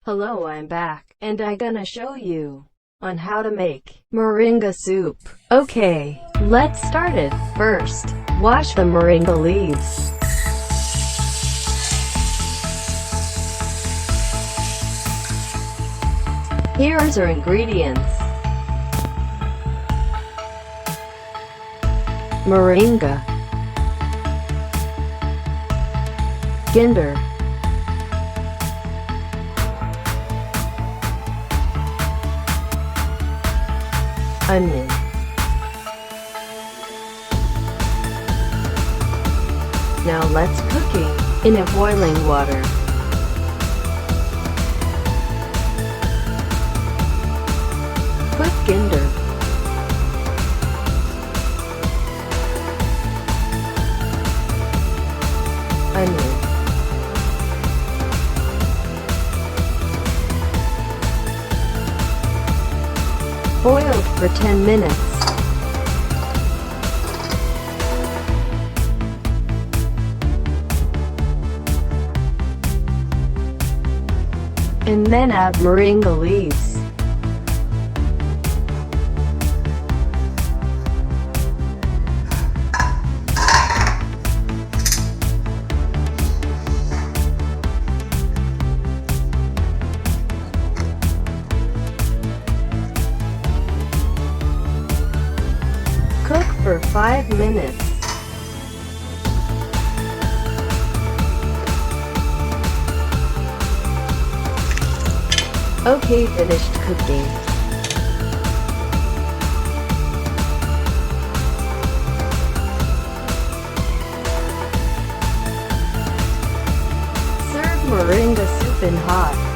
Hello, I'm back, and I gonna show you on how to make moringa soup. Okay, let's start it. First, wash the moringa leaves. Here's our ingredients. Moringa, ginger, onion, now let's cooking in a boiling water. Put ginger, onion, boiled for 10 minutes. And then add moringa leaves. Cook for 5 minutes. Okay, finished cooking. Serve moringa soup in hot.